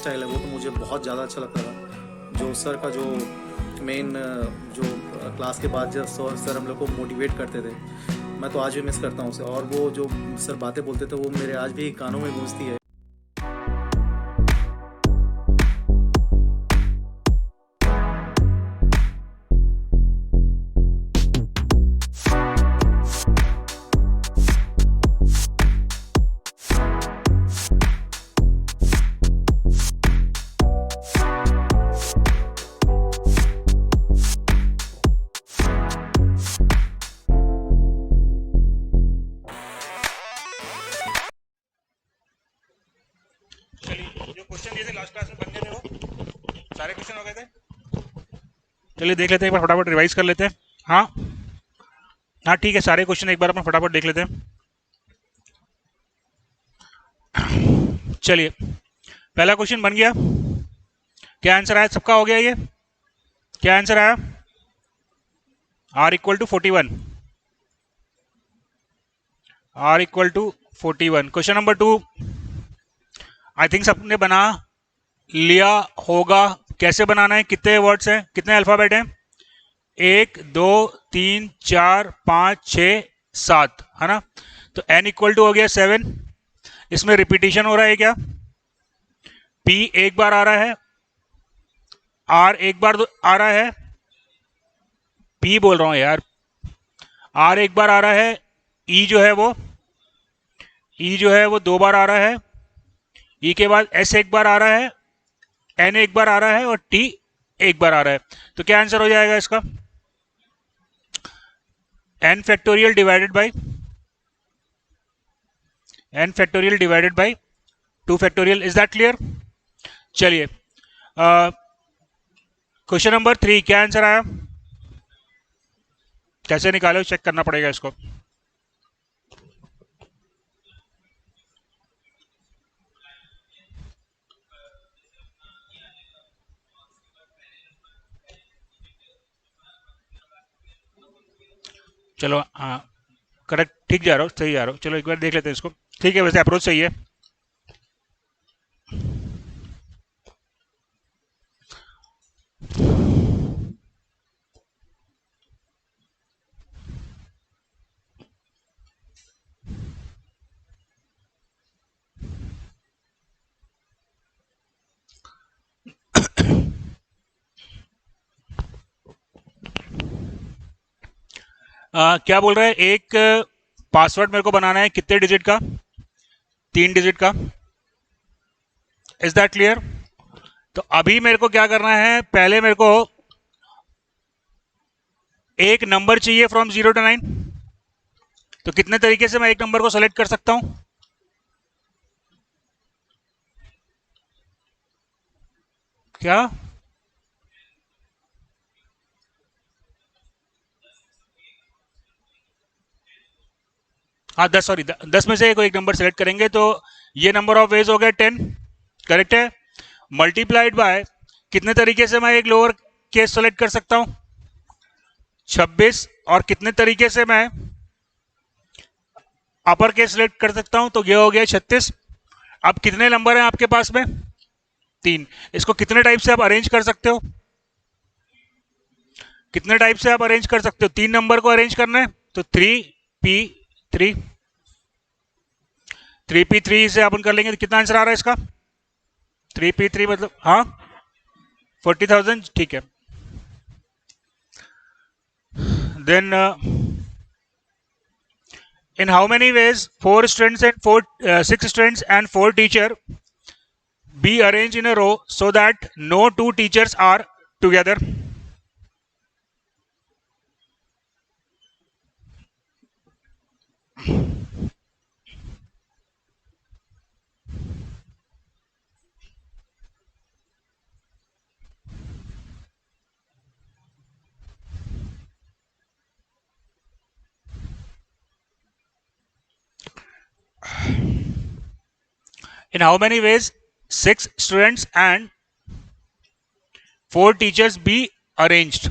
Style है वो तो मुझे बहुत ज़्यादा अच्छा लगता था। जो सर का जो मेन जो क्लास के बाद जब सर हम लोग को मोटिवेट करते थे, मैं तो आज भी मिस करता हूँ उसे। और वो जो सर बातें बोलते थे वो मेरे आज भी कानों में गूंजती है। चलिए, जो क्वेश्चन दिए थे लास्ट क्लास में बन गए थे वो सारे क्वेश्चन हो गए थे। चलिए देख लेते हैं, एक बार फटाफट रिवाइज कर लेते हैं। हाँ हाँ ठीक है, सारे क्वेश्चन एक बार अपन फटाफट देख लेते हैं। चलिए, पहला क्वेश्चन बन गया। क्या आंसर आया? सबका हो गया ये? क्या आंसर आया? R equal to 41। R equal to 41। Question number 2 आई थिंक सबने बना लिया होगा। कैसे बनाना है? कितने वर्ड्स हैं, कितने अल्फाबेट हैं? 1 2 3 4 5 6 7, है ना? तो n इक्वल टू हो गया 7। इसमें रिपीटिशन हो रहा है क्या? p एक बार आ रहा है, r एक बार आ रहा है, p बोल रहा हूं यार, r एक बार आ रहा है, e जो है वो 2 बार आ रहा है, e के बाद s एक बार आ रहा है, n एक बार आ रहा है और t एक बार आ रहा है। तो क्या आंसर हो जाएगा इसका? n factorial divided by 2 factorial. Is that clear? चलिए, क्वेश्चन नंबर 3 क्या आंसर आया? कैसे निकालो, चेक करना पड़ेगा इसको। चलो हाँ, करेक्ट, ठीक जा रहा हो, सही जा रहा हो। चलो एक बार देख लेते हैं इसको। ठीक है, वैसे अप्रोच सही है। क्या बोल रहा है? एक पासवर्ड मेरे को बनाना है, कितने डिजिट का? 3 डिजिट का। Is that clear? तो अभी मेरे को क्या करना है? पहले मेरे को एक नंबर चाहिए फ्रॉम 0 to 9। तो कितने तरीके से मैं एक नंबर को सेलेक्ट कर सकता हूं? क्या? हाँ 10, सॉरी 10 में से कोई एक नंबर सेलेक्ट करेंगे तो ये नंबर ऑफ वेज हो गया 10। करेक्ट है। मल्टीप्लाइड बाय कितने तरीके से मैं एक लोअर केस सेलेक्ट कर सकता हूं? 26। और कितने तरीके से मैं अपर केस सेलेक्ट कर सकता हूं? तो ये हो गया 36। अब कितने नंबर हैं आपके पास में? 3। इसको कितने टाइप से आप अरेंज कर सकते हो? कितने टाइप से आप अरेंज कर सकते हो? 3 नंबर को अरेंज करना है तो 3p3। 3p3 से अपन कर लेंगे तो कितना आंसर आ रहा है इसका? 3p3 मतलब हाँ 40,000। ठीक है। Then in how many ways 6 students and 4 teacher be arranged in a row so that no 2 teachers are together? In how many ways 6 students and 4 teachers be arranged?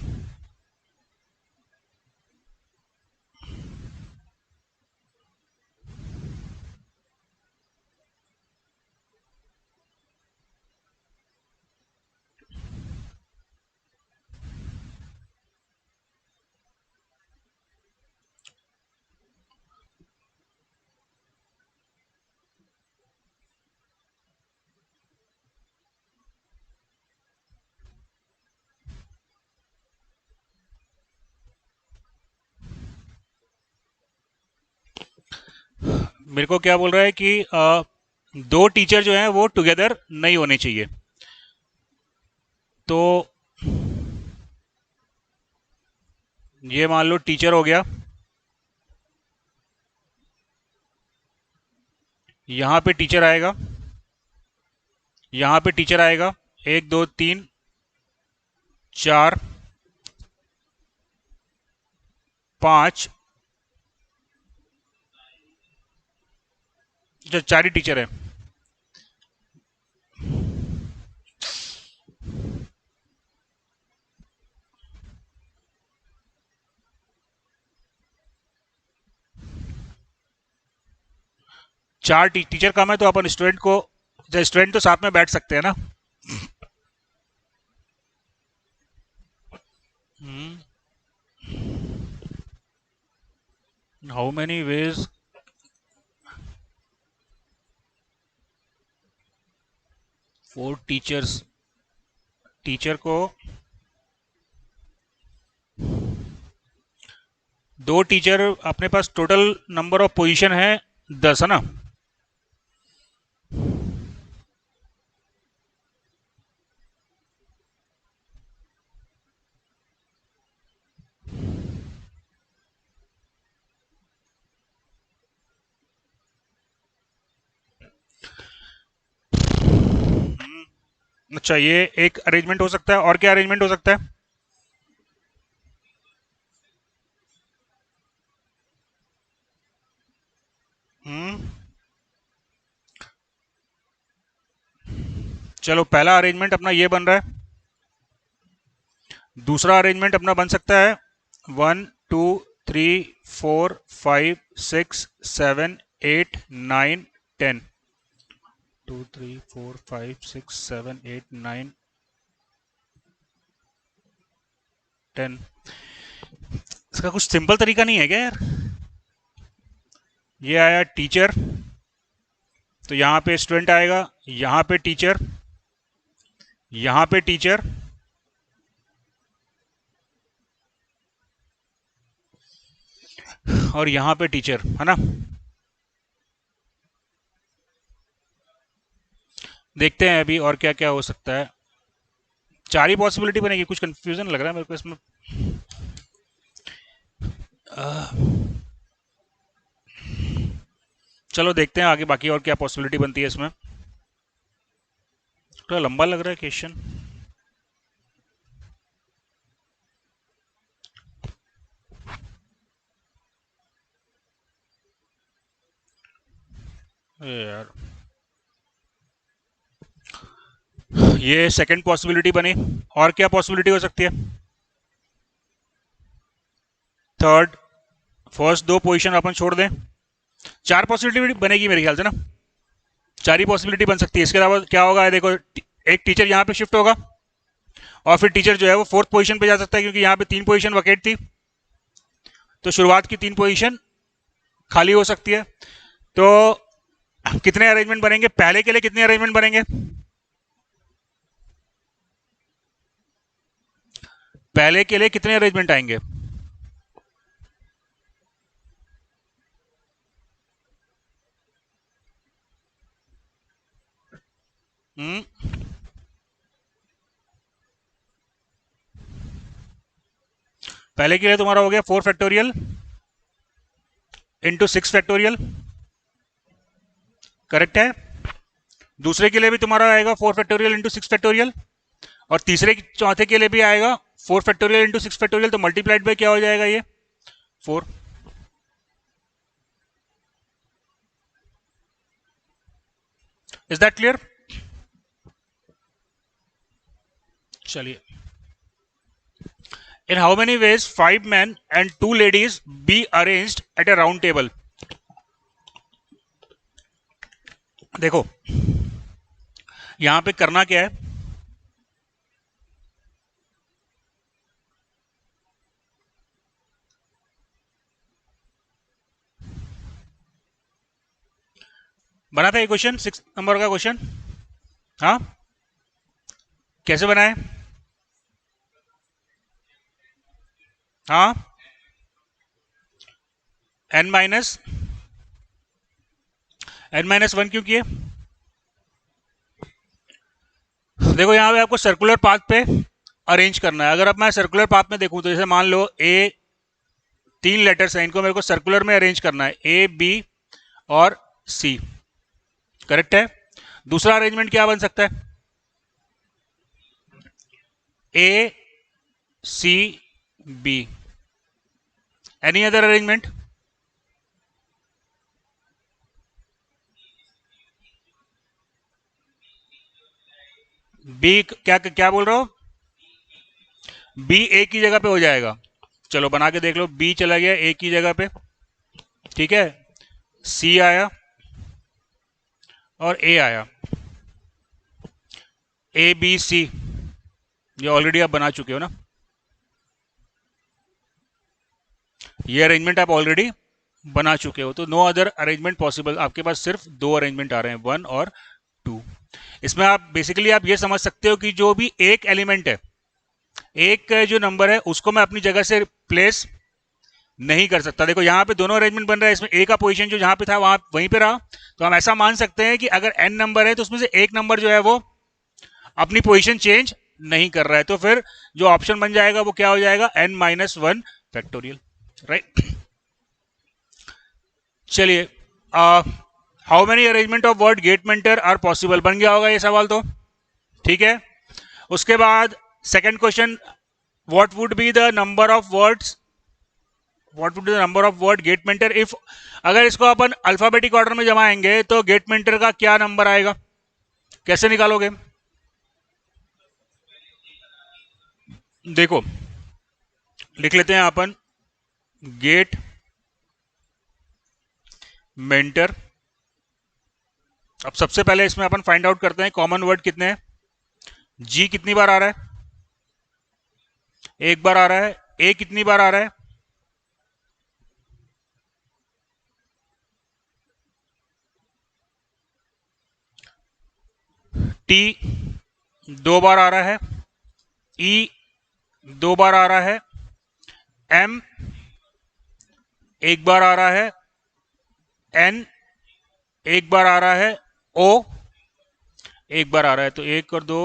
मेरे को क्या बोल रहा है कि दो टीचर जो हैं वो टुगेदर नहीं होने चाहिए। तो ये मान लो टीचर हो गया, यहां पे टीचर आएगा, यहां पे टीचर आएगा, 1 2 3 4 5, जो 4 ही टीचर है। चार टीचर कम है तो अपन स्टूडेंट को, स्टूडेंट तो साथ में बैठ सकते हैं ना। How many veg, 4 teachers, teacher को, दो टीचर, अपने पास टोटल नंबर ऑफ पोजीशन है 10, है ना। अच्छा, ये एक अरेंजमेंट हो सकता है, और क्या अरेंजमेंट हो सकता है? हम्म चलो, पहला अरेंजमेंट अपना ये बन रहा है। दूसरा अरेंजमेंट अपना बन सकता है 1 2 3 4 5 6 7 8 9 10। 2 3 4 5 6 7 8 9 10। इसका कुछ सिंपल तरीका नहीं है क्या यार? ये आया टीचर, तो यहां पे स्टूडेंट आएगा, यहां पे टीचर, यहां पे टीचर, और यहां पे टीचर, है ना। देखते हैं अभी और क्या क्या हो सकता है। 4 ही पॉसिबिलिटी बनेगी, कुछ कंफ्यूजन लग रहा है मेरे को इसमें। चलो देखते हैं आगे बाकी और क्या पॉसिबिलिटी बनती है इसमें। थोड़ा लंबा लग रहा है क्वेश्चन। यार, ये सेकंड पॉसिबिलिटी बनी, और क्या पॉसिबिलिटी हो सकती है? थर्ड, फर्स्ट दो पोजीशन अपन छोड़ दें, 4 पॉसिबिलिटी बनेगी मेरे ख्याल से ना। 4 ही पॉसिबिलिटी बन सकती है। इसके अलावा क्या होगा, देखो, एक टीचर यहाँ पे शिफ्ट होगा, और फिर टीचर जो है वो फोर्थ पोजीशन पे जा सकता है, क्योंकि यहाँ पे 3 पोजीशन वकेट थी, तो शुरुआत की 3 पोजीशन खाली हो सकती है। तो कितने अरेंजमेंट बनेंगे पहले के लिए, कितने अरेंजमेंट बनेंगे? पहले के लिए कितने अरेंजमेंट आएंगे? हम्म पहले के लिए तुम्हारा हो गया 4 फैक्टोरियल इंटू 6 फैक्टोरियल, करेक्ट है। दूसरे के लिए भी तुम्हारा आएगा 4 फैक्टोरियल इंटू 6 फैक्टोरियल, और तीसरे चौथे के लिए भी आएगा 4 फैक्टोरियल इंटू 6 फैक्टोरियल, तो मल्टीप्लाइड बाय क्या हो जाएगा ये 4। Is that clear? चलिए, in how many ways 5 men and 2 ladies be arranged at a round table? देखो, यहां पे करना क्या है, बना था ये क्वेश्चन 6 नंबर का क्वेश्चन। हाँ, कैसे बनाए? हाँ, n माइनस n-1 क्यों किए? देखो यहाँ पे आपको सर्कुलर पाथ पे अरेंज करना है। अगर अब मैं सर्कुलर पाथ में देखूं तो जैसे मान लो ए, 3 लेटर्स हैं, इनको मेरे को सर्कुलर में अरेंज करना है, ए, बी और सी। करेक्ट है। दूसरा अरेंजमेंट क्या बन सकता है? A, C, B. Any other arrangement? B क्या क्या बोल रहे हो? बी ए की जगह पे हो जाएगा। चलो बना के देख लो, बी चला गया ए की जगह पे, ठीक है, सी आया और ए आया, ए बी सी, ये ऑलरेडी आप बना चुके हो ना, ये अरेंजमेंट आप ऑलरेडी बना चुके हो, तो नो अदर अरेंजमेंट पॉसिबल। आपके पास सिर्फ 2 अरेंजमेंट आ रहे हैं, 1 और 2। इसमें आप बेसिकली आप ये समझ सकते हो कि जो भी एक एलिमेंट है, एक जो नंबर है, उसको मैं अपनी जगह से प्लेस नहीं कर सकता। देखो यहाँ पे दोनों अरेंजमेंट बन रहा है, इसमें ए का पोजीशन जो जहां पे था वहां वहीं पे रहा, तो हम ऐसा मान सकते हैं कि अगर एन नंबर है तो उसमें से एक नंबर जो है वो अपनी पोजीशन चेंज नहीं कर रहा है, तो फिर जो ऑप्शन बन जाएगा वो क्या हो जाएगा? n-1 factorial, right. चलिए, how many arrangement of word gate mentor are possible, बन गया होगा ये सवाल तो, ठीक है। उसके बाद second question, what would be the number of words, what would be the number of word gate mentor if, अगर इसको अपन अल्फाबेटिक ऑर्डर में जमाएंगे तो गेट मेंटर का क्या नंबर आएगा, कैसे निकालोगे? देखो लिख लेते हैं अपन, गेट मेंटर। अब सबसे पहले इसमें अपन फाइंड आउट करते हैं कॉमन वर्ड कितने हैं। जी कितनी बार आ रहा है? एक बार आ रहा है। ए कितनी बार आ रहा है? टी 2 बार आ रहा है। ई 2 बार आ रहा है। एम 1 बार आ रहा है। एन 1 बार आ रहा है। ओ 1 बार आ रहा है। तो 1 और 2,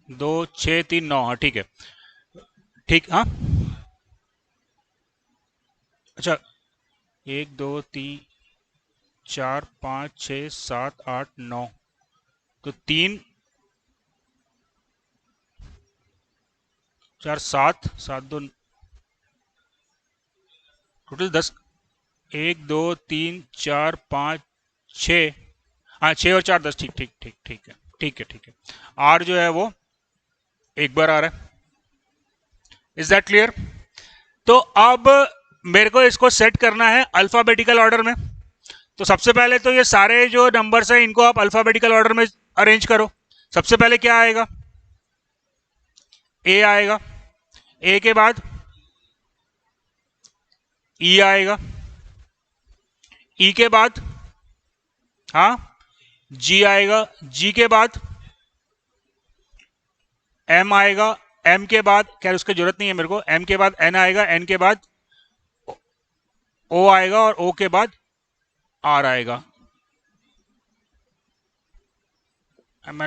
2 6 3 9, हाँ ठीक है, ठीक, हाँ अच्छा, 1 2 3 4 5 6 7 8 9, तो 3 4 7 7 2, टोटल 10, 1 2 3 4 5 6, हाँ 6 और 4 10, ठीक ठीक ठीक ठीक है, ठीक है ठीक है। आर जो है वो 1 बार आ रहा है। Is that clear? तो अब मेरे को इसको सेट करना है अल्फाबेटिकल ऑर्डर में। तो सबसे पहले तो ये सारे जो नंबर्स हैं इनको आप अल्फाबेटिकल ऑर्डर में अरेंज करो। सबसे पहले क्या आएगा? ए आएगा। ए के बाद ई आएगा। ई के बाद, हाँ, जी आएगा। जी के बाद एम आएगा। एम के बाद, खैर उसकी जरूरत नहीं है मेरे को, एम के बाद एन आएगा। एन के बाद ओ आएगा और ओ के बाद आर आएगा। एम,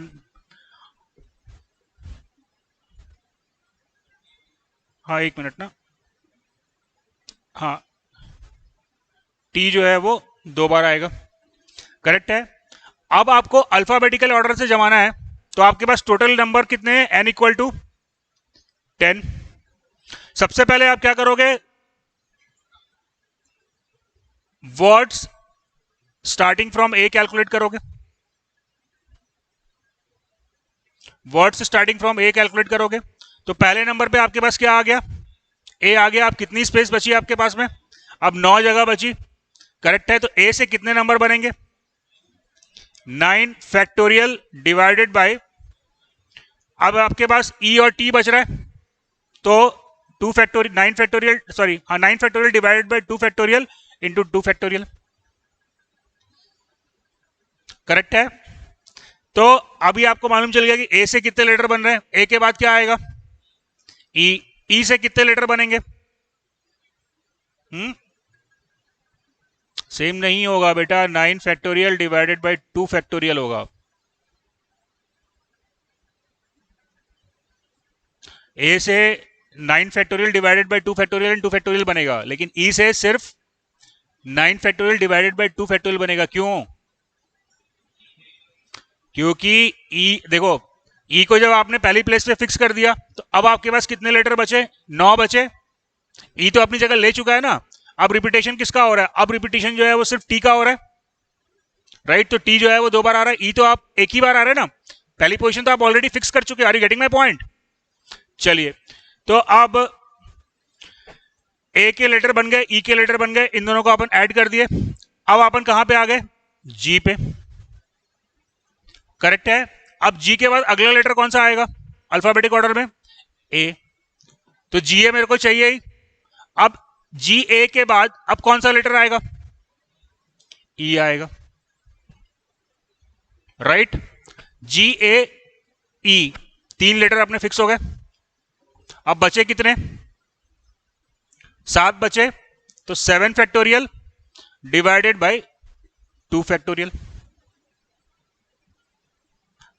हाँ एक मिनट ना, हाँ, टी जो है वो 2 बार आएगा। करेक्ट है। अब आपको अल्फाबेटिकल ऑर्डर से जमाना है, तो आपके पास टोटल नंबर कितने हैं? N equal to 10। सबसे पहले आप क्या करोगे? Words starting from A calculate करोगे। Words starting from A calculate करोगे, तो पहले नंबर पे आपके पास क्या आ गया? ए आ गया। अब कितनी स्पेस बची आपके पास में? अब 9 जगह बची। करेक्ट है। तो ए से कितने नंबर बनेंगे? 9 फैक्टोरियल डिवाइडेड बाय, अब आपके पास ई और टी बच रहा है, तो 2 फैक्टोरियल, 9 फैक्टोरियल, सॉरी, हाँ 9 factorial divided by 2 factorial into 2 factorial. Correct है। तो अभी आपको मालूम चल गया कि ए से कितने लेटर बन रहे हैं। ए के बाद क्या आएगा? ई। ई से कितने लेटर बनेंगे? सेम नहीं होगा बेटा, 9 फैक्टोरियल डिवाइडेड बाई 2 फैक्टोरियल होगा। ए से 9 factorial divided by 2 factorial and 2 factorial बनेगा, लेकिन ई से सिर्फ 9 फैक्टोरियल डिवाइडेड बाई 2 फैक्टोरियल बनेगा। क्यों? क्योंकि ई देखो, ई को जब आपने पहली प्लेस पे फिक्स कर दिया तो अब आपके पास कितने लेटर बचे? 9 बचे। ई तो अपनी जगह ले चुका है ना। अब रिपीटेशन किसका हो रहा है? अब रिपीटेशन जो है वो सिर्फ टी का हो रहा है, राइट? तो टी जो है वो 2 बार आ रहा है, ई तो आप एक ही बार आ रहे हैं ना। पहली पोजीशन तो आप ऑलरेडी फिक्स कर चुके हैं। Are you getting my point? चलिए, तो अब ए के लेटर बन गए, ई के लेटर बन गए, इन दोनों को अपन ऐड कर दिए। अब अपन कहां पे आ गए? जी पे। करेक्ट है। अब जी के बाद अगला लेटर कौन सा आएगा अल्फाबेटिक ऑर्डर में? ए। तो जी ए मेरे को चाहिए ही। अब जी ए के बाद अब कौन सा लेटर आएगा? ई आएगा, राइट? जी ए ई, 3 लेटर अपने फिक्स हो गए। अब बचे कितने? 7 बचे। तो 7 factorial divided by 2 factorial.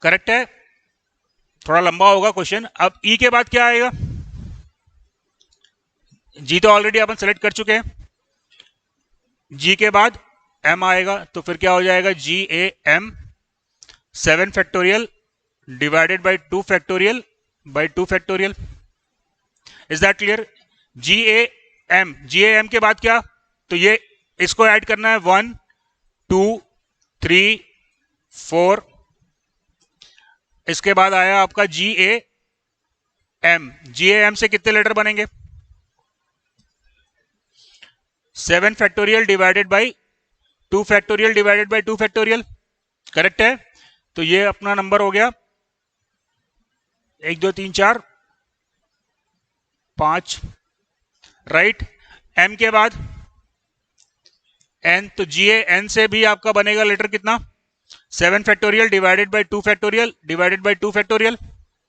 Correct है। थोड़ा लंबा होगा क्वेश्चन। अब ई के बाद क्या आएगा? जी तो ऑलरेडी अपन सेलेक्ट कर चुके हैं। जी के बाद एम आएगा, तो फिर क्या हो जाएगा? G A M 7 factorial divided by 2 factorial by 2 factorial. Is that clear? G A M के बाद क्या? तो ये इसको ऐड करना है 1 2 3 4। इसके बाद आया आपका जी ए एम से कितने लेटर बनेंगे? 7 factorial divided by 2 factorial divided by 2 factorial. Correct है। तो ये अपना नंबर हो गया 1 2 3 4 5, राइट? एम के बाद एन, तो जी एन से भी आपका बनेगा लेटर कितना? 7 factorial divided by 2 factorial divided by 2 factorial,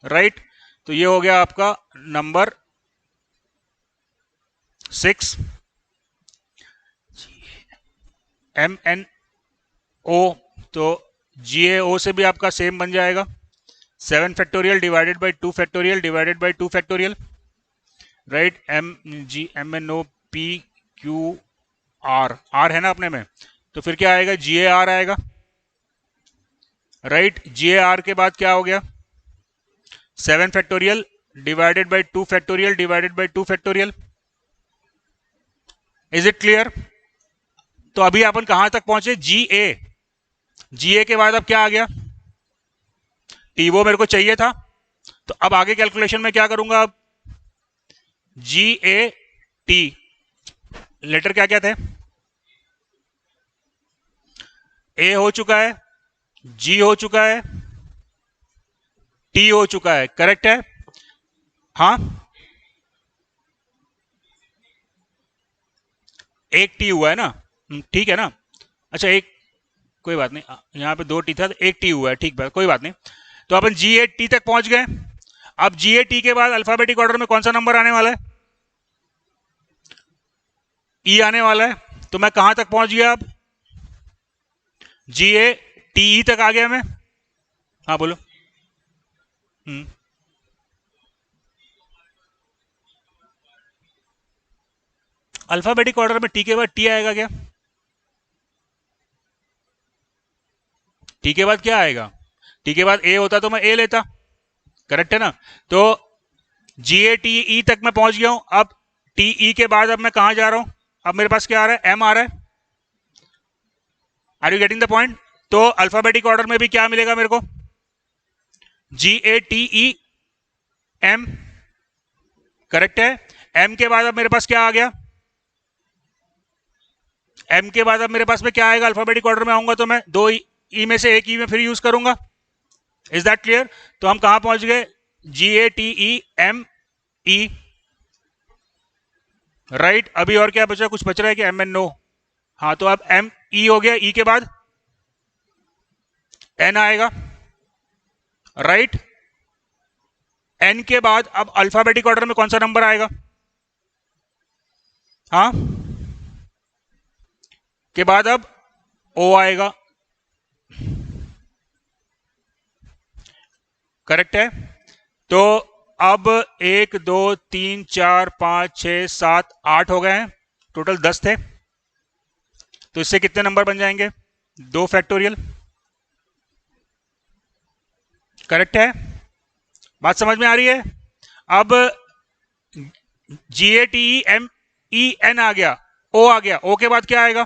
right? तो ये हो गया आपका नंबर 6। एम एन ओ, तो जी ए ओ से भी आपका सेम बन जाएगा 7 factorial divided by 2 factorial divided by 2 factorial, right? M G M N O P Q R, R है ना अपने में, तो फिर क्या आएगा? जी ए आर आएगा, राइट? जी ए आर के बाद क्या हो गया? 7 factorial divided by 2 factorial divided by 2 factorial. Is it clear? तो अभी अपन कहां तक पहुंचे? जी ए के बाद अब क्या आ गया? टी, वो मेरे को चाहिए था। तो अब आगे कैलकुलेशन में क्या करूंगा? अब जी ए टी, लेटर क्या क्या थे? ए हो चुका है, जी हो चुका है, टी हो चुका है। करेक्ट है? हाँ, एक टी हुआ है ना, ठीक है ना? अच्छा, एक, कोई बात नहीं, यहां पे 2 टी था तो एक टी हुआ है, ठीक बात, कोई बात नहीं। तो अपन जी ए टी तक पहुंच गए। अब जी ए टी के बाद अल्फाबेटिक ऑर्डर में कौन सा नंबर आने वाला है? ई आने वाला है। तो मैं कहां तक पहुंच गया? अब जी ए टी ई तक आ गया मैं। हाँ बोलो। अल्फाबेटिक ऑर्डर में टी के बाद टी आएगा क्या? टी के बाद क्या आएगा? टी के बाद ए होता तो मैं ए लेता। करेक्ट है ना? तो जी ए टी ई तक मैं पहुंच गया हूं। अब टी ई के बाद अब मैं कहां जा रहा हूं? अब मेरे पास क्या आ रहा है? एम आ रहा है। Are you getting the point? तो अल्फाबेटिक ऑर्डर में भी क्या मिलेगा मेरे को? G A T E M. Correct है? एम के बाद अब मेरे पास क्या आ गया? एम के बाद अब मेरे पास में क्या आएगा? अल्फाबेटिक ऑर्डर में आऊंगा तो मैं 2 ई में से एक ई में फिर यूज करूंगा। Is that clear? तो हम कहां पहुंच गए? G A T E M E, right? अभी और क्या बचा? कुछ बच रहा है कि एम एन नो? हाँ, तो अब एम ई हो गया। ई के बाद एन आएगा, राइट? एन के बाद अब अल्फाबेटिक ऑर्डर में कौन सा नंबर आएगा? हाँ, के बाद अब ओ आएगा, करेक्ट है। तो अब 1 2 3 4 5 6 7 8 हो गए हैं, टोटल 10 थे। तो इससे कितने नंबर बन जाएंगे? 2 फैक्टोरियल, करेक्ट है। बात समझ में आ रही है? अब GATEMEN आ गया, ओ आ गया, ओ के बाद क्या आएगा?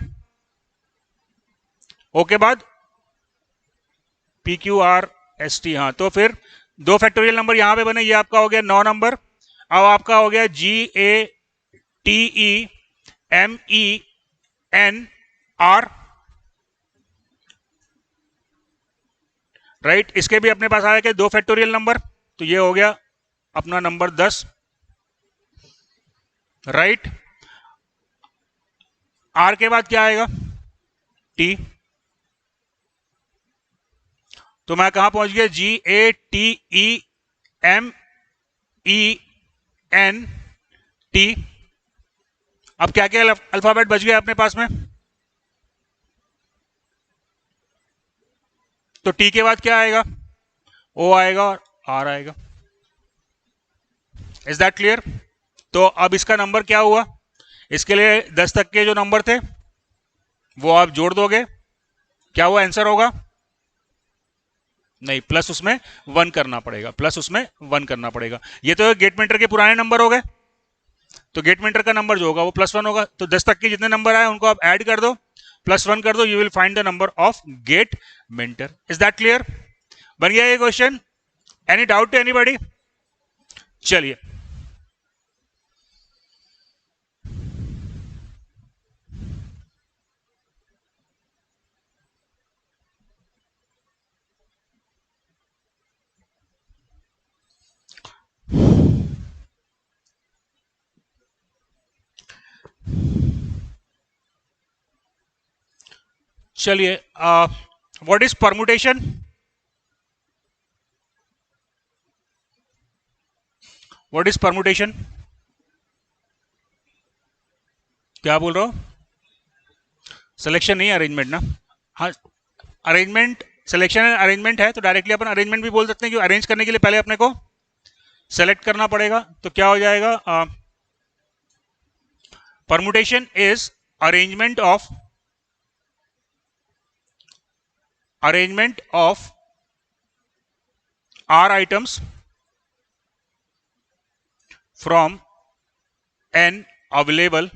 ओ के बाद PQRST। हाँ, तो फिर 2 फैक्टोरियल नंबर यहां पे बने, ये आपका हो गया 9 नंबर। अब आपका हो गया GATEMENR, राइट। इसके भी अपने पास आया कि 2 फैक्टोरियल नंबर, तो ये हो गया अपना नंबर 10, राइट। आर के बाद क्या आएगा? टी। तो मैं कहां पहुंच गया? GATEMENT। अब क्या क्या अल्फाबेट बच गया अपने पास में? तो टी के बाद क्या आएगा? ओ आएगा और आर आएगा। Is that clear? तो अब इसका नंबर क्या हुआ? इसके लिए 10 तक के जो नंबर थे वो आप जोड़ दोगे, क्या वो आंसर होगा? नहीं, प्लस उसमें 1 करना पड़ेगा, प्लस उसमें 1 करना पड़ेगा। ये तो गेट मेंटर के पुराने नंबर हो गए, तो गेट मेंटर का नंबर जो होगा वो +1 होगा। तो 10 तक के जितने नंबर आए उनको आप ऐड कर दो, +1 कर दो, you will find the number of get mentor. Is that clear? बन गया ये question? Any doubt to anybody? चलिए, चलिए, what is permutation? What is permutation? क्या बोल रहा हो? सिलेक्शन नहीं, अरेंजमेंट ना? हाँ, अरेंजमेंट, सिलेक्शन एंड अरेंजमेंट है, तो डायरेक्टली अपन अरेंजमेंट भी बोल सकते हैं कि अरेंज करने के लिए पहले अपने को सेलेक्ट करना पड़ेगा। तो क्या हो जाएगा? Permutation is arrangement of R items from N available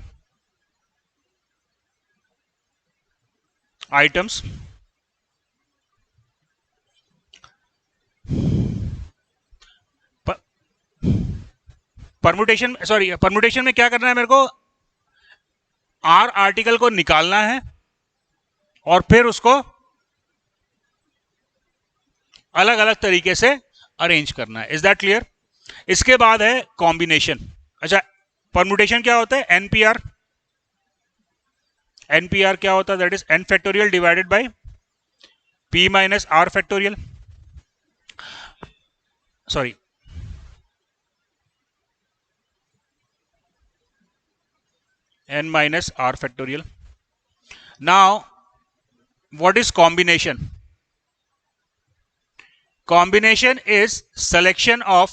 items permutation, sorry, permutation में क्या करना है मेरे को? R आर्टिकल को निकालना है और फिर उसको अलग अलग तरीके से अरेंज करना है। Is that clear? इसके बाद है कॉम्बिनेशन। अच्छा, परमुटेशन क्या होता है? एनपीआर। एनपीआर क्या होता है? That is n factorial divided bye p minus r factorial, sorry, n minus r factorial. Now, what is combination? Combination is selection of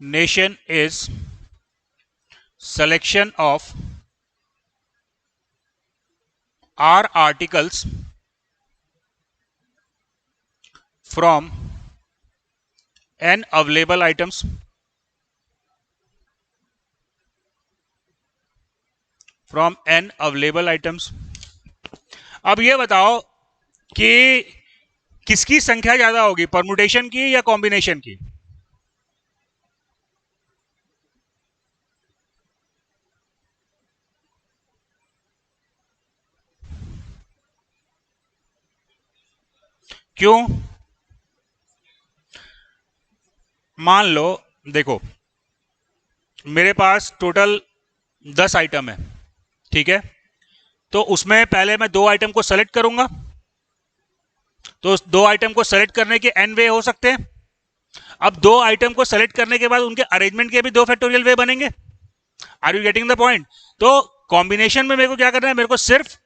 nation is selection of R articles from N available items अब ये बताओ कि किसकी संख्या ज्यादा होगी, permutation की या कॉम्बिनेशन की? क्यों? मान लो, देखो, मेरे पास टोटल 10 आइटम है, ठीक है। तो उसमें पहले मैं 2 आइटम को सेलेक्ट करूंगा, तो उस 2 आइटम को सेलेक्ट करने के n वे हो सकते हैं, अब दो आइटम को सेलेक्ट करने के बाद उनके अरेंजमेंट के भी दो फैक्टोरियल वे बनेंगे. Are you getting the point? तो कॉम्बिनेशन में मेरे को क्या करना है, मेरे को सिर्फ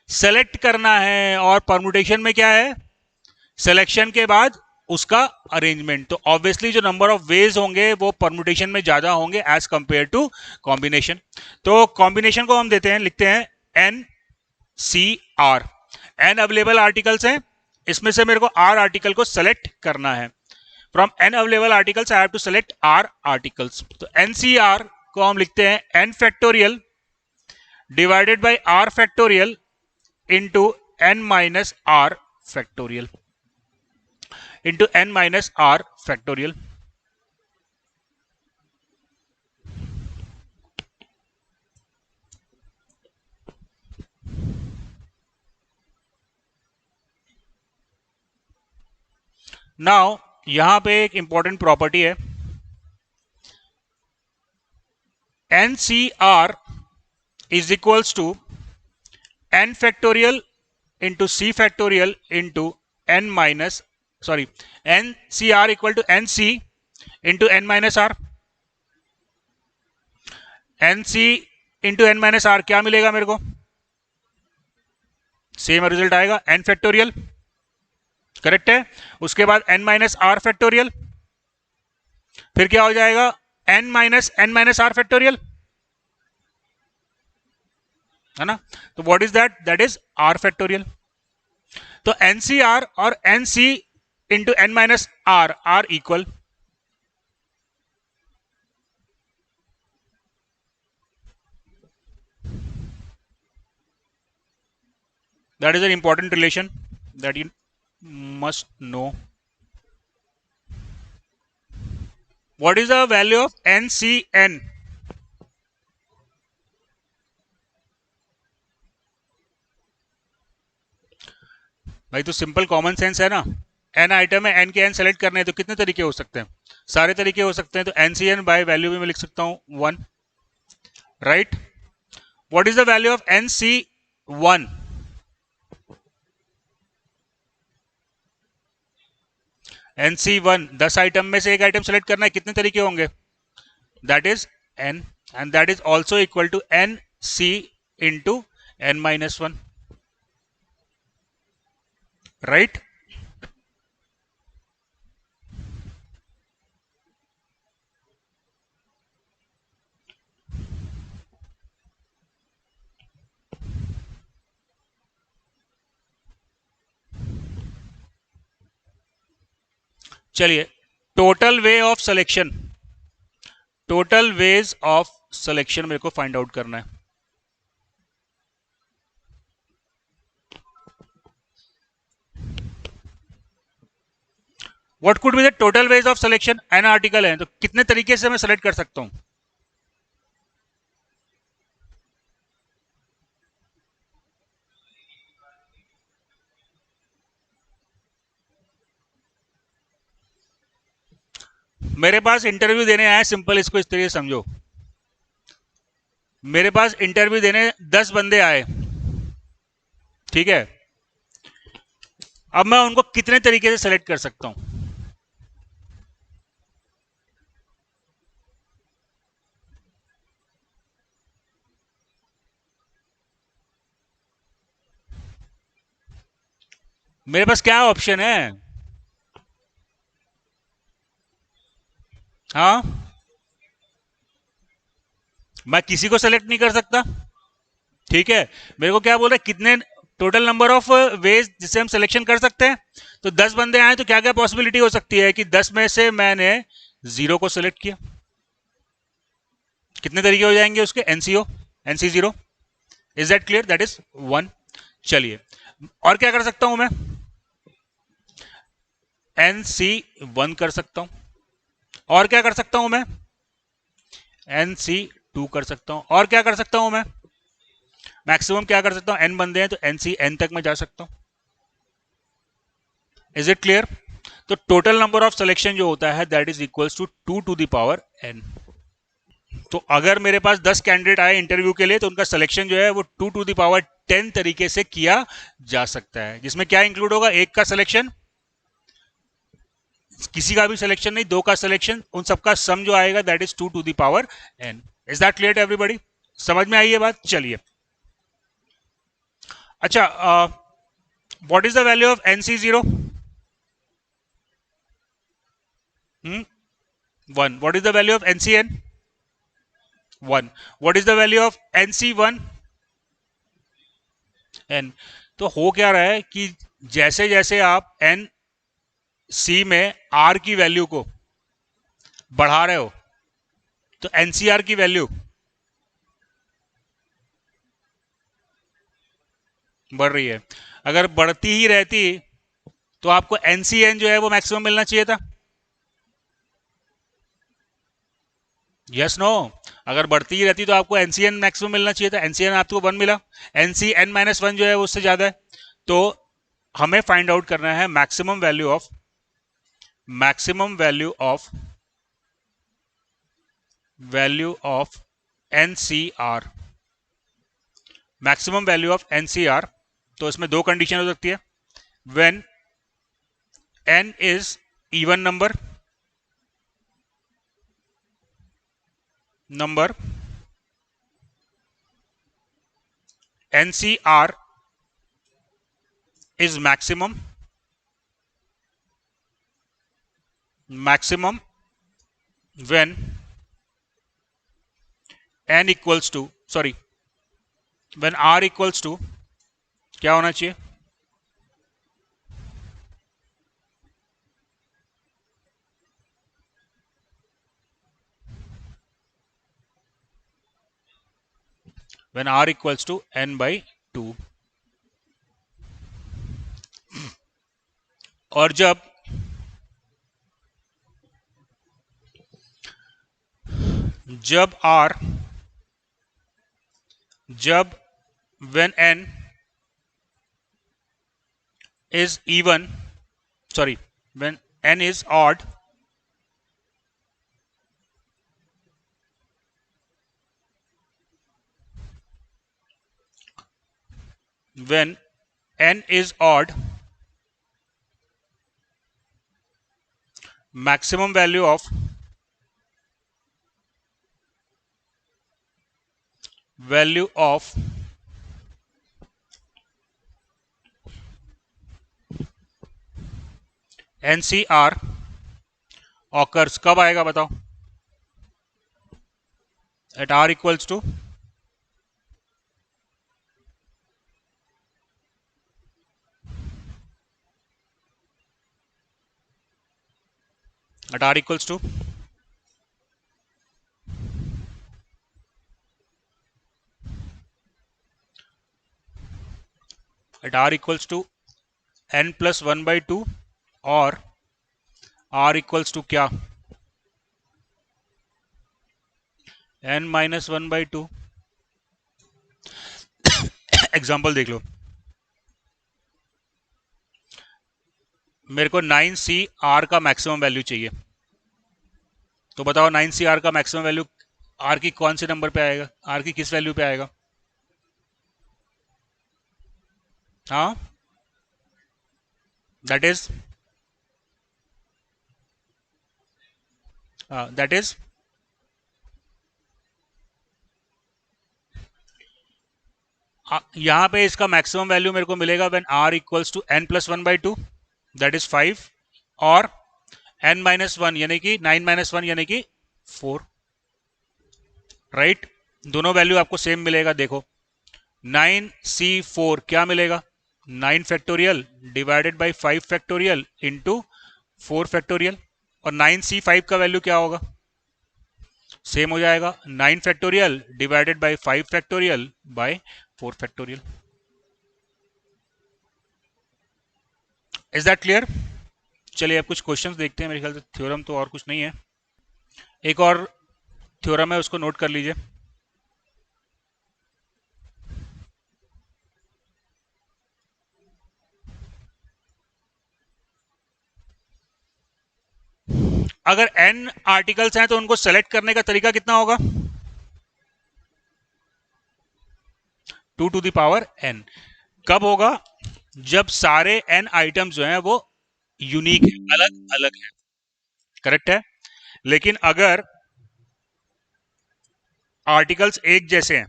सेलेक्ट करना है, और परमुटेशन में क्या है, सिलेक्शन के बाद उसका अरेंजमेंट. तो ऑब्वियसली जो नंबर ऑफ वेज होंगे वो परमुटेशन में ज्यादा होंगे एज कंपेयर टू कॉम्बिनेशन. तो कॉम्बिनेशन को हम देते हैं, लिखते हैं N C R. N available articles हैं, इसमें से मेरे को आर आर्टिकल को सेलेक्ट करना है. From N available articles I have to select R articles. तो एन सी आर को हम लिखते हैं N factorial divided by R factorial into N minus R factorial into n minus r factorial. Now यहां पे एक इंपॉर्टेंट प्रॉपर्टी है, NCR is equals to n factorial into c factorial into n minus NCR equal to NC into n minus r. NC into n minus r क्या मिलेगा मेरे को, same result आएगा, n factorial, correct है. उसके बाद n minus R factorial, फिर क्या हो जाएगा n माइनस आर फैक्टोरियल, है ना. तो what is that, that is r factorial. तो NCR और NC into n minus R R equal. That is an important relation that you must know. What is the value of NCN? भाई तो simple common sense है ना, n item है, n के n select करने हैं, तो कितने तरीके हो सकते हैं, सारे तरीके हो सकते हैं. तो NCN बाय वैल्यू भी मैं लिख सकता हूं 1, right. What is the value of NC1? NC1 10 item में से एक आइटम सेलेक्ट करना है, कितने तरीके होंगे, that is n, and that is also equal to NC into n minus 1, right. चलिए total way of selection, total ways of selection मेरे को फाइंड आउट करना है. What could be the total ways of selection, n article है तो कितने तरीके से मैं सेलेक्ट कर सकता हूं. मेरे पास इंटरव्यू देने आए, सिंपल इसको इस तरीके से समझो, मेरे पास इंटरव्यू देने 10 बंदे आए, ठीक है. अब मैं उनको कितने तरीके से सेलेक्ट कर सकता हूं, मेरे पास क्या ऑप्शन है, हाँ मैं किसी को सेलेक्ट नहीं कर सकता, ठीक है. मेरे को क्या बोल रहा है, कितने टोटल नंबर ऑफ वेज जिससे हम सिलेक्शन कर सकते हैं. तो 10 बंदे आए तो क्या क्या पॉसिबिलिटी हो सकती है कि 10 में से मैंने 0 को सिलेक्ट किया, कितने तरीके हो जाएंगे उसके, NCO NC0. Is that clear, that is 1. चलिए और क्या कर सकता हूं मैं, NC1 कर सकता हूं, और क्या कर सकता हूं मैं, NC2 कर सकता हूं, और क्या कर सकता हूं मैं, मैक्सिमम क्या कर सकता हूं, n बंदे हैं तो NCN तक मैं जा सकता हूं. Is it clear. तो टोटल नंबर ऑफ सिलेक्शन जो होता है that is equals to 2 to the power n. तो अगर मेरे पास 10 कैंडिडेट आए इंटरव्यू के लिए तो उनका सिलेक्शन जो है वो 2 टू द पावर 10 तरीके से किया जा सकता है, जिसमें क्या इंक्लूड होगा, एक का सिलेक्शन किसी का भी सिलेक्शन नहीं, दो का सिलेक्शन, उन सबका सम जो आएगा that is 2 to the power n। Is that clear to everybody? समझ में आई ये बात? चलिए, अच्छा, what is the value of nc0? 1। What is the value of ncn? 1। What is the value of nc1? n। तो हो क्या रहा है कि जैसे जैसे आप n c में r की वैल्यू को बढ़ा रहे हो तो ncr की वैल्यू बढ़ रही है। अगर बढ़ती ही रहती तो आपको ncn जो है वो मैक्सिमम मिलना चाहिए था। Yes no? अगर बढ़ती ही रहती तो आपको ncn मैक्सिमम मिलना चाहिए था। ncn आपको 1 मिला, ncn-1 जो है वो उससे ज्यादा है। तो हमें फाइंड आउट करना है maximum value of ncr, maximum value of ncr। तो इसमें दो कंडीशन हो सकती है, when n is even number ncr is maximum when n equals to, sorry, when r equals to क्या होना चाहिए? when r equals to n by 2। और जब when n is even, sorry, when n is odd, when n is odd, maximum value of ncr occurs कब आएगा बताओ? at r equals to at r equals to at r equals to n plus 1 by 2 और r equals to क्या? n minus 1 by 2। Example देख लो, मेरे को 9cr का maximum value चाहिए, तो बताओ 9cr का मैक्सिमम वैल्यू r की कौन से नंबर पे आएगा? r की किस वैल्यू पे आएगा? हाँ, दैट इज यहां पे इसका मैक्सिमम वैल्यू मेरे को मिलेगा when r equals to n plus 1 by 2, that is 5, और n माइनस 1 यानी कि 9 माइनस 1 यानी कि 4, राइट? दोनों वैल्यू आपको सेम मिलेगा। देखो 9c4 क्या मिलेगा? 9 factorial divided by 5 factorial into 4 factorial, और 9c5 का वैल्यू क्या होगा? सेम हो जाएगा, 9 factorial divided by 5 factorial by 4 factorial. Is that clear? चलिए अब कुछ क्वेश्चंस देखते हैं। मेरे ख्याल से थ्योरम तो और कुछ नहीं है, एक और थ्योरम है उसको नोट कर लीजिए। अगर n आर्टिकल्स हैं तो उनको सेलेक्ट करने का तरीका कितना होगा? 2 टू द पावर n। कब होगा? जब सारे n आइटम्स जो हैं वो यूनिक है, अलग अलग है। करेक्ट है। लेकिन अगर आर्टिकल्स एक जैसे हैं,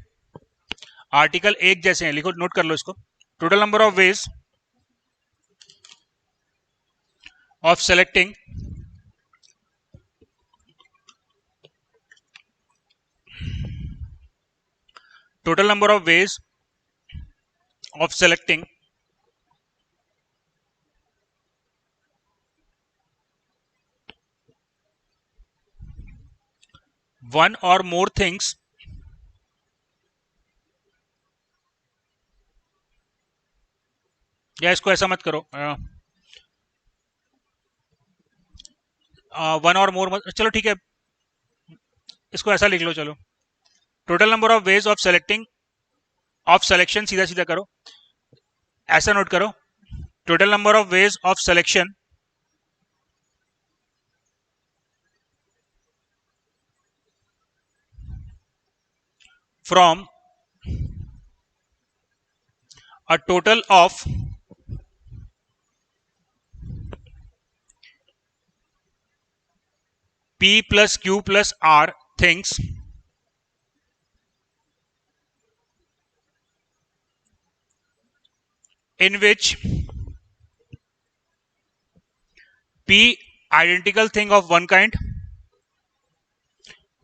आर्टिकल एक जैसे हैं, लिखो, नोट कर लो इसको। Total number of ways of selecting total number of ways of selecting one or more things या इसको ऐसा मत करो, वन और मोर, चलो ठीक है, इसको ऐसा लिख लो। चलो, total number of ways of selecting, of selection सीधा सीधा करो, ऐसा नोट करो, total number of ways of selection from a total of P plus Q plus R things in which P identical thing of one kind,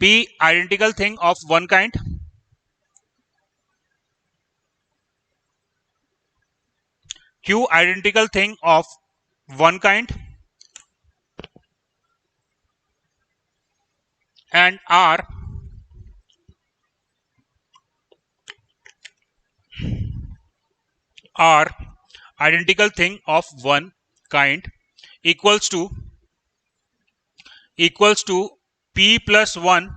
P identical thing of one kind, Q identical thing of one kind, and R identical thing of one kind equals to P plus 1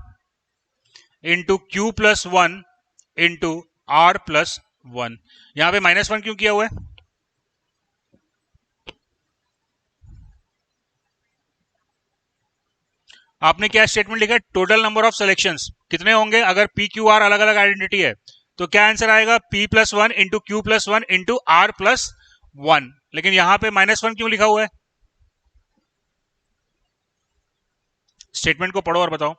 into Q plus 1 into R plus 1। यहां पे -1 क्यों किया हुआ है? आपने क्या statement लिखा है? टोटल नंबर ऑफ सिलेक्शंस कितने होंगे अगर पी क्यू आर अलग अलग आइडेंटिटी है? तो क्या आंसर आएगा? P plus 1 into Q plus 1 into R plus 1। लेकिन यहां पे -1 क्यों लिखा हुआ है? स्टेटमेंट को पढ़ो और बताओ।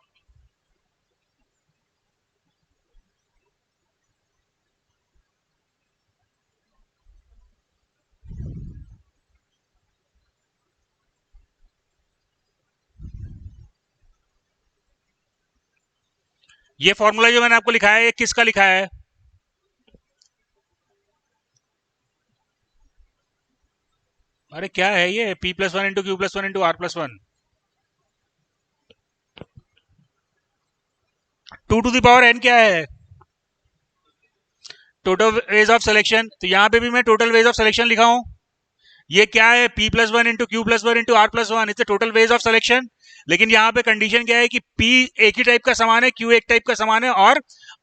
ये फॉर्मूला जो मैंने आपको लिखा है, ये किसका लिखा है? अरे क्या है ये? P plus 1 into Q plus 1 into R plus 1, 2 to the power n क्या है? Total ways of selection. तो यहां पे भी मैं टोटल वेज ऑफ सिलेक्शन लिखा हूं। ये क्या है? P plus 1 into Q plus 1 into R plus 1, it's total ways of selection. लेकिन यहां पे कंडीशन क्या है कि P एक ही टाइप का समान है, Q एक टाइप का समान है और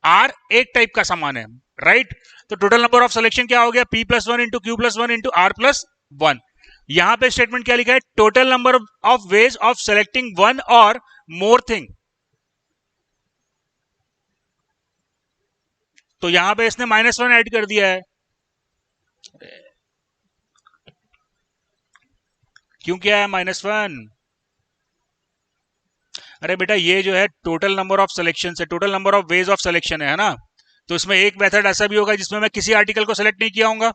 R एक टाइप का समान है, राइट? तो टोटल नंबर ऑफ सिलेक्शन क्या हो गया? P plus 1 into Q plus 1 into R plus 1। यहां पे स्टेटमेंट क्या लिखा है? Total number of ways of selecting one or more thing. तो यहां पे इसने -1 ऐड कर दिया है। क्यों किया है -1? अरे बेटा, ये जो है टोटल नंबर ऑफ सिलेक्शन है, total number of ways of selection है ना? तो इसमें एक मेथड ऐसा भी होगा जिसमें मैं किसी आर्टिकल को सिलेक्ट नहीं किया होगा,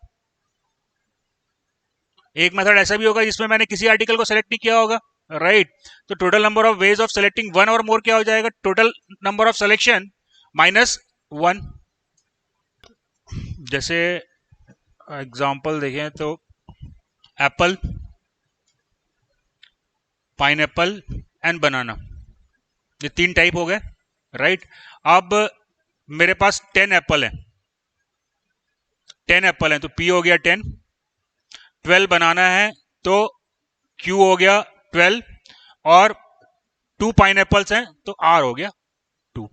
एक मेथड ऐसा भी होगा जिसमें मैंने किसी आर्टिकल को सिलेक्ट नहीं किया होगा, राइट? तो total number of ways of selecting one or मोर क्या हो जाएगा? Total number of selection -1। जैसे एग्जांपल देखें तो एप्पल, पाइनएप्पल एंड बनाना, ये 3 टाइप हो गए, राइट? अब मेरे पास 10 एप्पल है, 10 एप्पल है तो P हो गया 10, 12 बनाना है तो Q हो गया 12, और 2 पाइनएप्पल्स हैं तो R हो गया 2।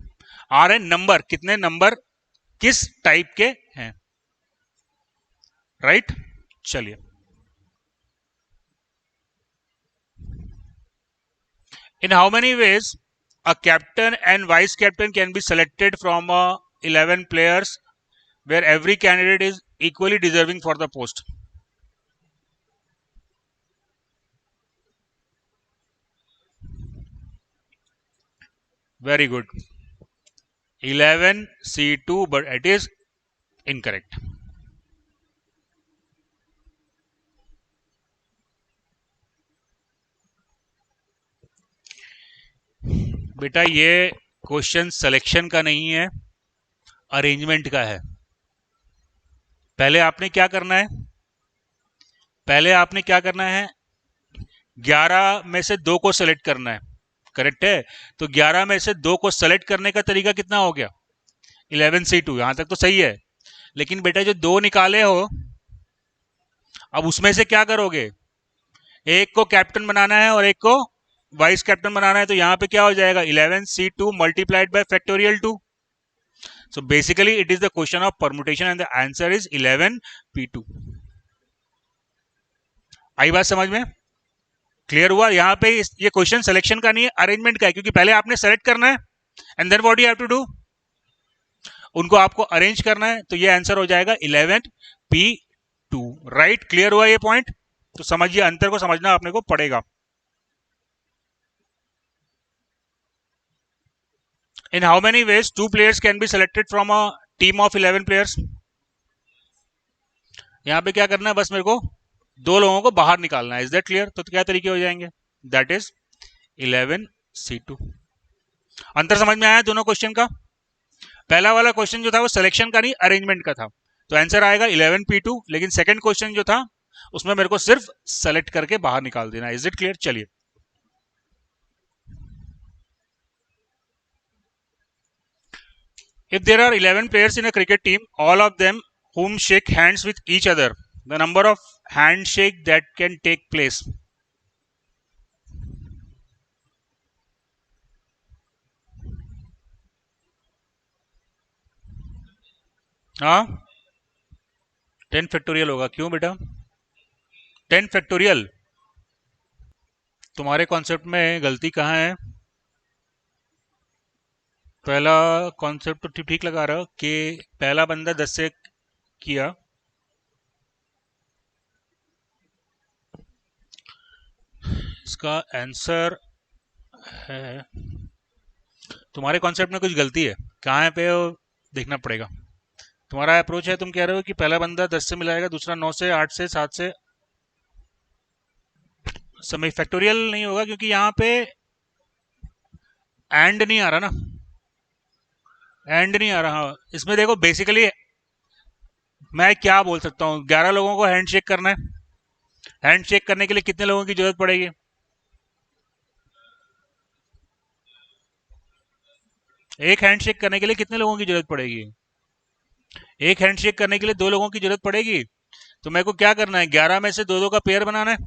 R है नंबर, कितने नंबर किस टाइप के हैं, राइट? चलिए, in how many ways a captain and vice captain can be selected from 11 players where every candidate is equally deserving for the post? Very good, 11C2, but it is incorrect. बेटा ये question selection का नहीं है, arrangement का है। पहले आपने क्या करना है, पहले आपने क्या करना है, 11 में से 2 को सेलेक्ट करना है, करेक्ट है। तो 11 में से 2 को सेलेक्ट करने का तरीका कितना हो गया, 11C2, यहां तक तो सही है। लेकिन बेटा जो 2 निकाले हो, अब उसमें से क्या करोगे, एक को कैप्टन बनाना है और एक को वाइस कैप्टन बनाना है। तो यहां पे क्या हो जाएगा, 11C2 multiplied by factorial 2। So basically it is the question of permutation and the answer is 11P2. आई बात समझ में, क्लियर हुआ। यहाँ पे ये क्वेश्चन सिलेक्शन का नहीं है, अरेंजमेंट का है, क्योंकि पहले आपने सेलेक्ट करना है and then what you have to do, उनको आपको अरेंज करना है। तो ये आंसर हो जाएगा 11P2, राइट। क्लियर हुआ ये पॉइंट। तो समझिए, अंतर को समझना अपने को पड़ेगा। In how many ways 2 players can be selected from a team of 11 players? यहां पे क्या करना है, बस मेरे को 2 लोगों को बाहर निकालना है। Is that clear. तो क्या तरीके हो जाएंगे, दैट इज 11C2। अंतर समझ में आया दोनों क्वेश्चन का। पहला वाला क्वेश्चन जो था वो सिलेक्शन का नहीं, अरेंजमेंट का था, तो आंसर आएगा 11P2। लेकिन सेकंड क्वेश्चन जो था उसमें मेरे को सिर्फ सेलेक्ट करके बाहर निकाल देना। Is it clear. चलिए, if there are 11 players in a cricket team, all of them whom shake hands with each other, the number of handshake that can take place. हाँ, 10 फैक्टोरियल होगा। क्यों बेटा, 10 फैक्टोरियल, तुम्हारे कॉन्सेप्ट में गलती कहाँ है। पहला कॉन्सेप्ट तो ठीक लगा रहा हो कि पहला बंदा 10 से किया, इसका आंसर है, तुम्हारे कॉन्सेप्ट में कुछ गलती है, कहाँ पे वो देखना पड़ेगा। तुम्हारा अप्रोच है, तुम कह रहे हो कि पहला बंदा 10 से मिलाएगा, दूसरा 9 से, 8 से, 7 से। समय फैक्टोरियल नहीं होगा क्योंकि यहाँ पे एंड नहीं आ रहा ना, एंड नहीं आ रहा। इसमें देखो बेसिकली मैं क्या बोल सकता हूँ, 11 लोगों को हैंडशेक करना है। हैंडशेक करने के लिए कितने लोगों की जरूरत पड़ेगी, एक हैंडशेक करने के लिए कितने लोगों की जरूरत पड़ेगी, एक हैंडशेक करने के लिए 2 लोगों की जरूरत पड़ेगी। तो मेरे को क्या करना है, 11 में से 2-2 का पेयर बनाना है।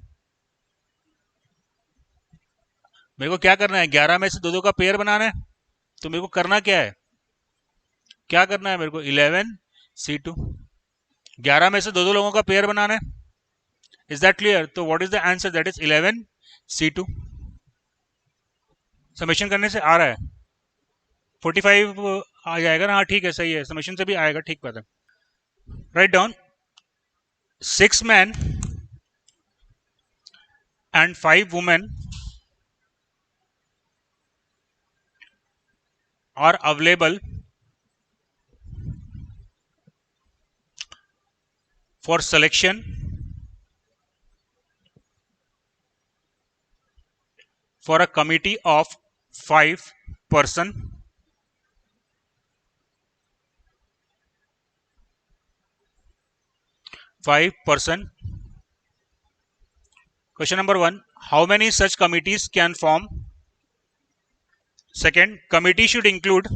मेरे को क्या करना है, 11 में से 2-2 का पेयर बनाना है। तो मेरे को करना क्या है, क्या करना है मेरे को, 11C2, 11 में से 2-2 लोगों का पेयर बनाना है। Is that clear. तो what is the answer, that is 11C2। Summation करने से आ रहा है 45 आ जाएगा ना। हाँ ठीक है, सही है, समेशन से भी आएगा, ठीक बात है। Write down, 6 men and 5 women are available for selection for a committee of 5 person. Question number 1, how many such committees can form? Second, committee should include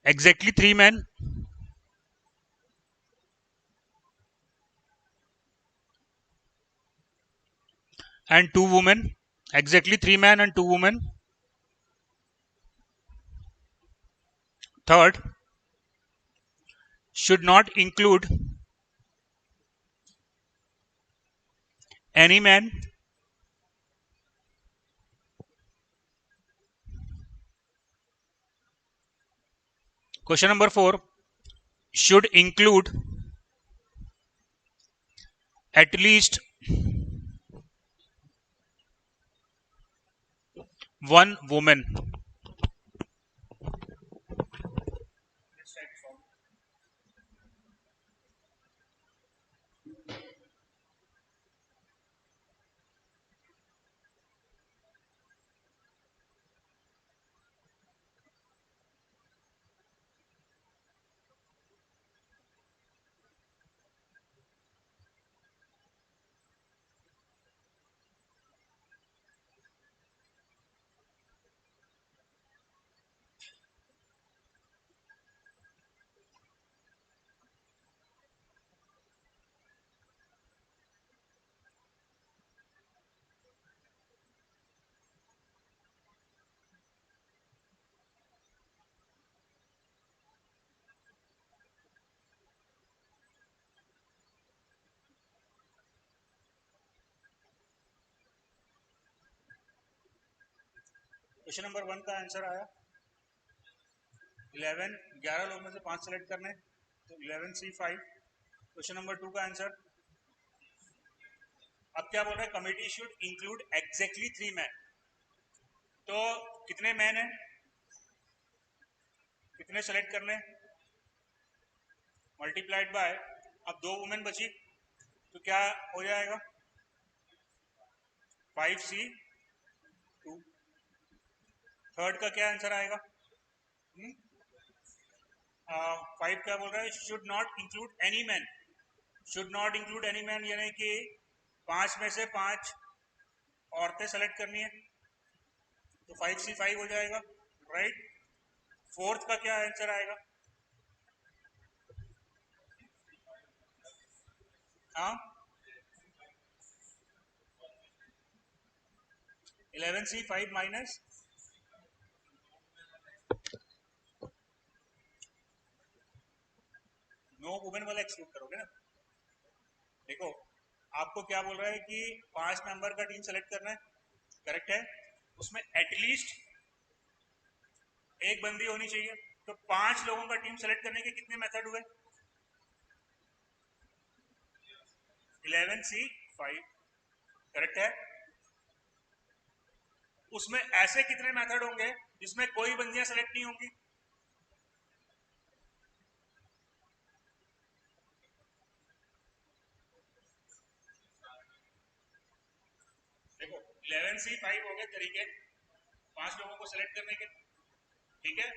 exactly 3 men and 2 women. Exactly 3 men and 2 women. Third, should not include any man Question number 4, should include at least 1 woman. Question number 1 का answer आया 11, 11 लोग में से 5 select करने, तो 11C5। Question number 2 का answer, अब क्या बोल रहा है, committee should include exactly 3 man. तो कितने मैन हैं, कितने सेलेक्ट करने, मल्टीप्लाइड बाय, अब 2 वुमेन बची तो क्या हो जाएगा, 5C2। थर्ड का क्या आंसर आएगा, 5 क्या बोल रहा है, should not include any man. Should not include any man यानी कि 5 में से 5 औरतें सेलेक्ट करनी है, तो 5C5 हो जाएगा, राइट। फोर्थ का क्या आंसर आएगा, हाँ 11C5 माइनस, नो वुमेन वाला एक्सक्लूड करोगे ना। देखो आपको क्या बोल रहा है कि 5 मेंबर का टीम सेलेक्ट करना है, करेक्ट है, उसमें एटलीस्ट एक बंदी होनी चाहिए, तो 5 लोगों का टीम सेलेक्ट करने के कितने मेथड हुए, 11C5, करेक्ट है। उसमें ऐसे कितने मेथड होंगे जिसमें कोई बंदियां सेलेक्ट नहीं होंगी, देखो 11C5 हो गए तरीके 5 लोगों को सेलेक्ट करने के, ठीक है,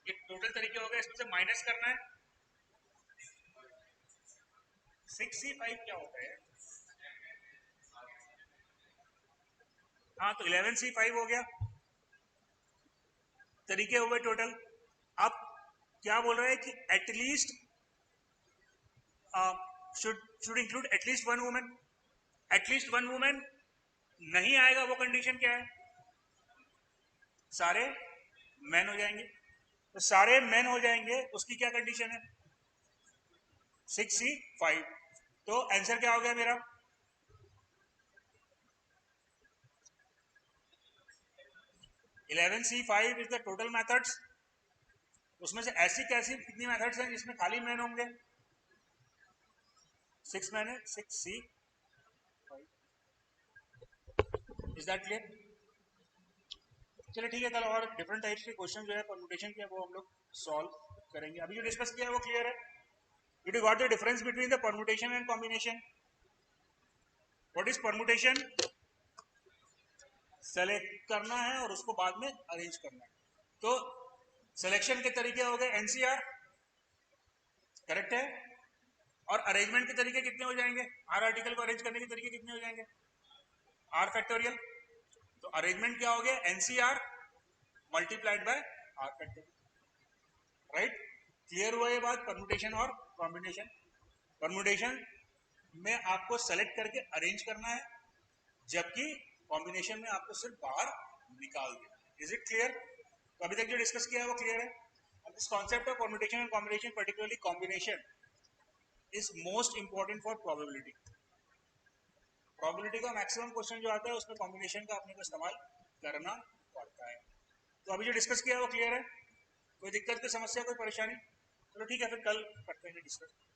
ये टोटल तरीके हो गए, इसमें से माइनस करना है 6C5 क्या होता है, हाँ तो 11C5 हो गया, तरीके हो गए टोटल। अब क्या बोल रहे हैं कि at least should include at least 1 women, at least 1 women नहीं आएगा, वो कंडीशन क्या है, सारे मैन हो जाएंगे, तो सारे मैन हो जाएंगे उसकी क्या कंडीशन है, 6C5। तो आंसर क्या हो गया मेरा, 11C5 is the total methods, उसमें से ऐसी कैसी कितनी मेथड्स हैं जिसमें खाली मैन होंगे, 6 मैन है, 6C5। इज दैट क्लियर, चलिए ठीक है, कल और डिफरेंट टाइप्स के क्वेश्चन जो है परम्यूटेशन के वो हम लोग सॉल्व करेंगे। अभी जो डिस्कस किया है वो क्लियर है, Did you got the difference between the permutation and combination? What is permutation? Select करना है और उसको बाद में अरेंज करना है, तो सिलेक्शन के तरीके हो गए एनसीआर, करेक्ट है, और अरेंजमेंट के तरीके कितने हो जाएंगे, आर आर्टिकल को अरेंज करने के तरीके कितने हो जाएंगे, आर फैक्टोरियल। तो अरेंजमेंट क्या हो गया, NCR multiplied by R factorial, right. Clear हुआ ये बात, परम्यूटेशन और कॉम्बिनेशन। परम्यूटेशन में आपको सेलेक्ट करके अरेंज करना है, जबकि कॉम्बिनेशन में आपको सिर्फ बाहर निकाल देना है। इज इट क्लियर, तो अभी तक जो डिस्कस किया है वो क्लियर है। अब this concept of permutation and combination, particularly combination, is most important for probability. Probability का मैक्सिमम क्वेश्चन जो आता है उसमें कॉम्बिनेशन का अपने को इस्तेमाल करना पड़ता है। तो अभी जो डिस्कस किया है वो क्लियर है, कोई दिक्कत, कोई समस्या, कोई परेशानी, चलो ठीक है फिर कल करते हैं डिस्कस।